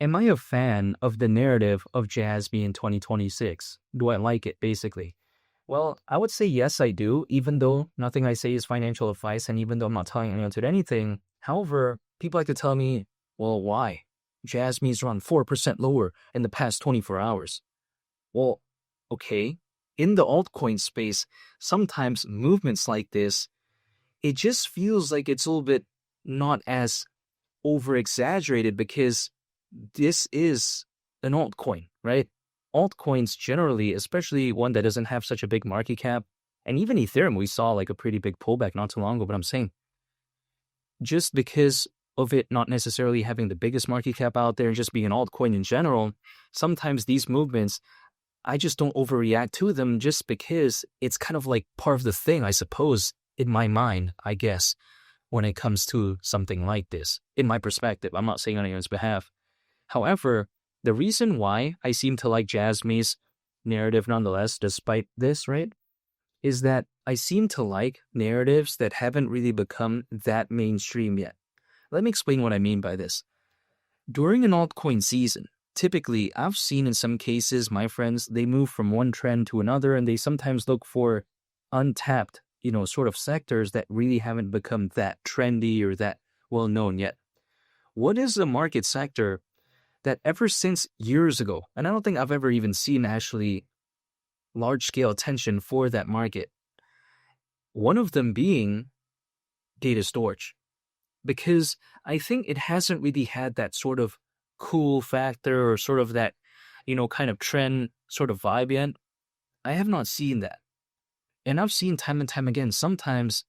Am I a fan of the narrative of Jasmy in 2026? Do I like it, basically? Well, I would say yes, I do, even though nothing I say is financial advice, and even though I'm not telling anyone to do anything. However, people like to tell me, well, why? Jasmy's run 4% lower in the past 24 hours. Well, okay. In the altcoin space, sometimes movements like this, it just feels like it's a little bit not as over exaggerated because this is an altcoin, right? Altcoins generally, especially one that doesn't have such a big market cap, and even Ethereum, we saw like a pretty big pullback not too long ago, but I'm saying just because of it not necessarily having the biggest market cap out there and just being an altcoin in general, sometimes these movements, I just don't overreact to them just because it's kind of like part of the thing, I suppose, in my mind, I guess, when it comes to something like this. In my perspective, I'm not saying on anyone's behalf. However, the reason why I seem to like Jasmy's narrative nonetheless, despite this, right, is that I seem to like narratives that haven't really become that mainstream yet. Let me explain what I mean by this. During an altcoin season, typically, I've seen in some cases, my friends, they move from one trend to another, and they sometimes look for untapped, sort of sectors that really haven't become that trendy or that well known yet. What is a market sector that ever since years ago, and I don't think I've ever even seen actually large-scale attention for that market, one of them being data storage. Because I think it hasn't really had that sort of cool factor or sort of that, kind of trend sort of vibe yet. I have not seen that. And I've seen time and time again, sometimes,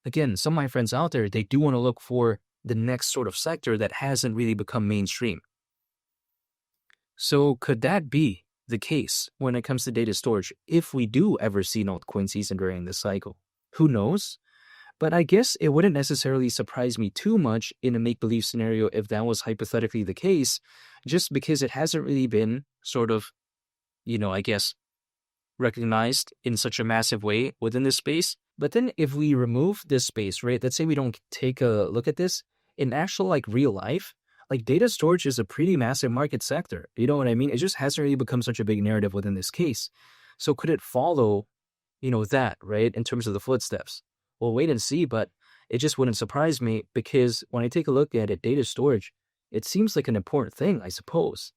again, some of my friends out there, they do want to look for the next sort of sector that hasn't really become mainstream. So could that be the case when it comes to data storage if we do ever see an altcoin season during this cycle? Who knows? But I guess it wouldn't necessarily surprise me too much in a make-believe scenario if that was hypothetically the case, just because it hasn't really been sort of, I guess, recognized in such a massive way within this space. But then if we remove this space, right, let's say we don't take a look at this, in actual like real life, like data storage is a pretty massive market sector. You know what I mean? It just hasn't really become such a big narrative within this case. So could it follow, that, right, in terms of the footsteps? We'll wait and see, but it just wouldn't surprise me because when I take a look at it, data storage, it seems like an important thing, I suppose.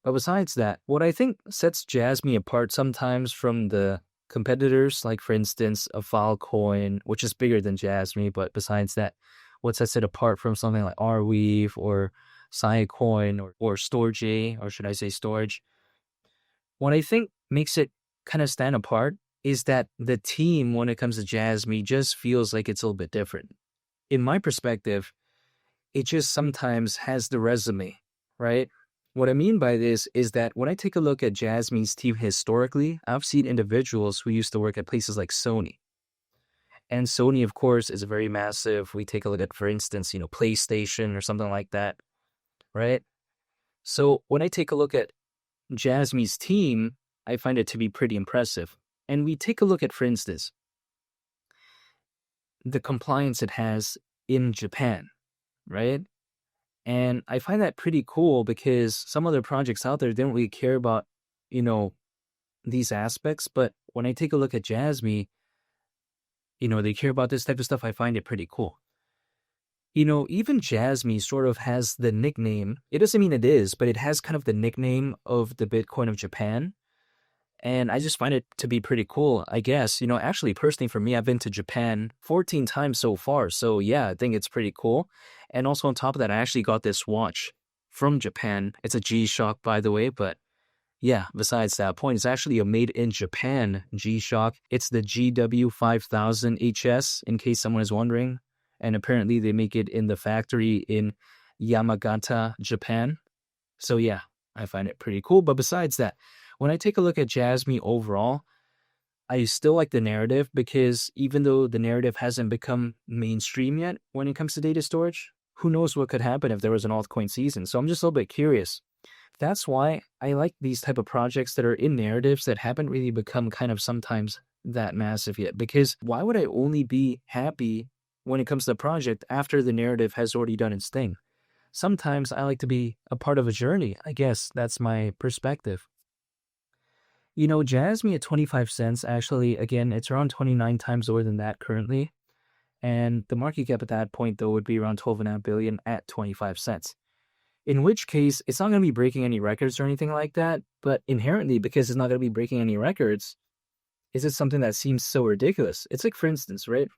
But besides that, what I think sets Jasmy apart sometimes from the competitors, like for instance, a Filecoin, which is bigger than Jasmy, but besides that, what sets it apart from something like Arweave or Siacoin or Storj, or should I say Storj? What I think makes it kind of stand apart is that the team, when it comes to Jasmy, just feels like it's a little bit different. In my perspective, it just sometimes has the resume, right? What I mean by this is that when I take a look at Jasmy's team historically, I've seen individuals who used to work at places like Sony. And Sony, of course, is very massive. We take a look at, for instance, PlayStation or something like that, right? So when I take a look at Jasmy's team, I find it to be pretty impressive. And we take a look at, for instance, the compliance it has in Japan, right? And I find that pretty cool because some other projects out there don't really care about, these aspects. But when I take a look at Jasmy, they care about this type of stuff. I find it pretty cool. Even Jasmy sort of has the nickname. It doesn't mean it is, but it has kind of the nickname of the Bitcoin of Japan. And I just find it to be pretty cool, I guess. Actually, personally, for me, I've been to Japan 14 times so far. So, yeah, I think it's pretty cool. And also on top of that, I actually got this watch from Japan. It's a G-Shock, by the way. But, yeah, besides that point, it's actually a made-in-Japan G-Shock. It's the GW5000HS, in case someone is wondering. And apparently, they make it in the factory in Yamagata, Japan. So, yeah, I find it pretty cool. But besides that, when I take a look at Jasmy overall, I still like the narrative because even though the narrative hasn't become mainstream yet when it comes to data storage, who knows what could happen if there was an altcoin season. So I'm just a little bit curious. That's why I like these type of projects that are in narratives that haven't really become kind of sometimes that massive yet. Because why would I only be happy when it comes to the project after the narrative has already done its thing? sometimes I like to be a part of a journey. I guess that's my perspective. Jasmy at 25 cents, actually, again, it's around 29 times lower than that currently. And the market cap at that point, though, would be around 12.5 billion at 25 cents. In which case, it's not going to be breaking any records or anything like that. But inherently, because it's not going to be breaking any records, is it something that seems so ridiculous? It's like, for instance, right?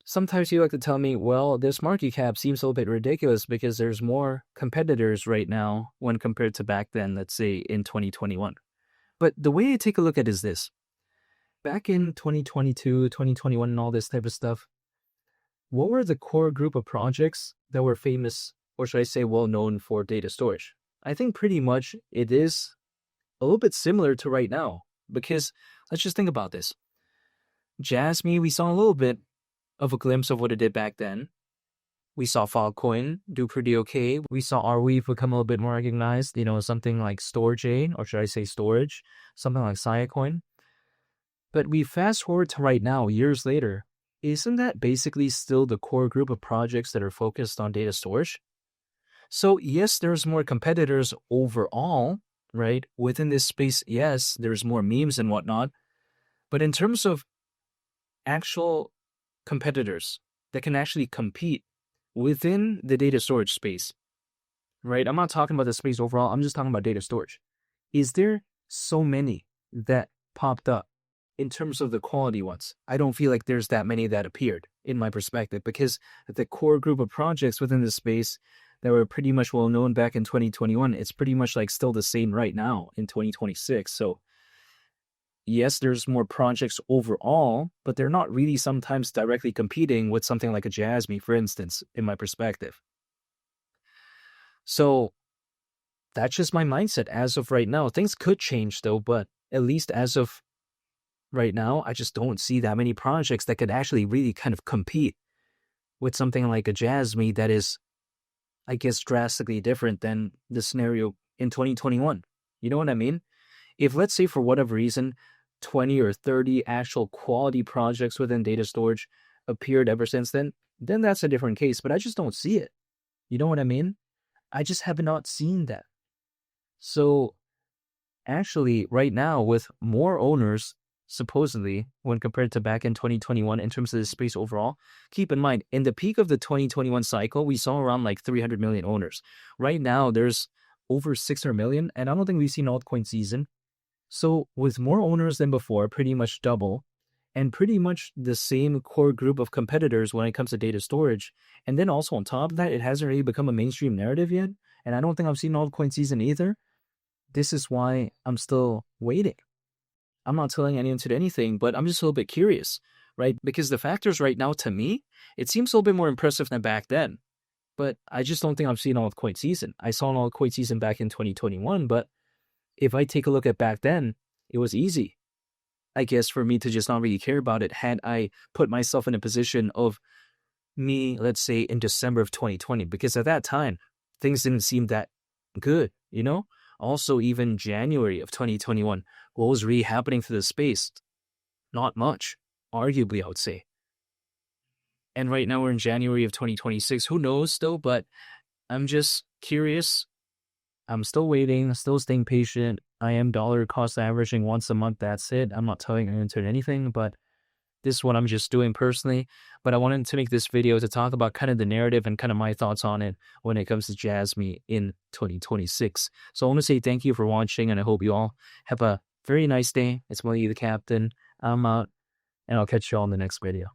Sometimes you like to tell me, well, this market cap seems a little bit ridiculous because there's more competitors right now when compared to back then, let's say in 2021. But the way I take a look at it is this. Back in 2022, 2021, and all this type of stuff, what were the core group of projects that were famous, or should I say well known for data storage? I think pretty much it is a little bit similar to right now, because let's just think about this. Jasmy, we saw a little bit of a glimpse of what it did back then. We saw Filecoin do pretty okay. We saw Arweave become a little bit more recognized, something like Storage, or should I say storage, something like Siacoin. But we fast forward to right now, years later, isn't that basically still the core group of projects that are focused on data storage? So yes, there's more competitors overall, right? Within this space, yes, there's more memes and whatnot. But in terms of actual competitors that can actually compete within the data storage space, right? I'm not talking about the space overall. I'm just talking about data storage. Is there so many that popped up in terms of the quality ones? I don't feel like there's that many that appeared in my perspective, because the core group of projects within the space that were pretty much well known back in 2021, it's pretty much like still the same right now in 2026. So yes, there's more projects overall, but they're not really sometimes directly competing with something like a Jasmy, for instance, in my perspective. So that's just my mindset as of right now. Things could change though, but at least as of right now, I just don't see that many projects that could actually really kind of compete with something like a Jasmy that is, I guess, drastically different than the scenario in 2021. You know what I mean? If, let's say, for whatever reason, 20 or 30 actual quality projects within data storage appeared ever since then that's a different case, but I just don't see it. You know what I mean? I just have not seen that. So actually, right now, with more owners, supposedly, when compared to back in 2021 in terms of the space overall, keep in mind, in the peak of the 2021 cycle, we saw around like 300 million owners. Right now, there's over 600 million, and I don't think we've seen altcoin season. So with more owners than before, pretty much double, and pretty much the same core group of competitors when it comes to data storage. And then also on top of that, it hasn't really become a mainstream narrative yet. And I don't think I've seen altcoin season either. This is why I'm still waiting. I'm not telling anyone to do anything, but I'm just a little bit curious, right? Because the factors right now, to me, it seems a little bit more impressive than back then. But I just don't think I've seen altcoin season. I saw an altcoin season back in 2021, but if I take a look at back then, it was easy, I guess, for me to just not really care about it had I put myself in a position of me, let's say, in December of 2020, because at that time, things didn't seem that good, Also, even January of 2021, what was really happening to the space? Not much, arguably, I would say. And right now we're in January of 2026. Who knows still, but I'm just curious. I'm still waiting, still staying patient. I am dollar cost averaging once a month. That's it. I'm not telling anyone to do anything, but this is what I'm just doing personally. But I wanted to make this video to talk about kind of the narrative and kind of my thoughts on it when it comes to Jasmy in 2026. So I want to say thank you for watching, and I hope you all have a very nice day. It's Willie the Captain. I'm out, and I'll catch you all in the next video.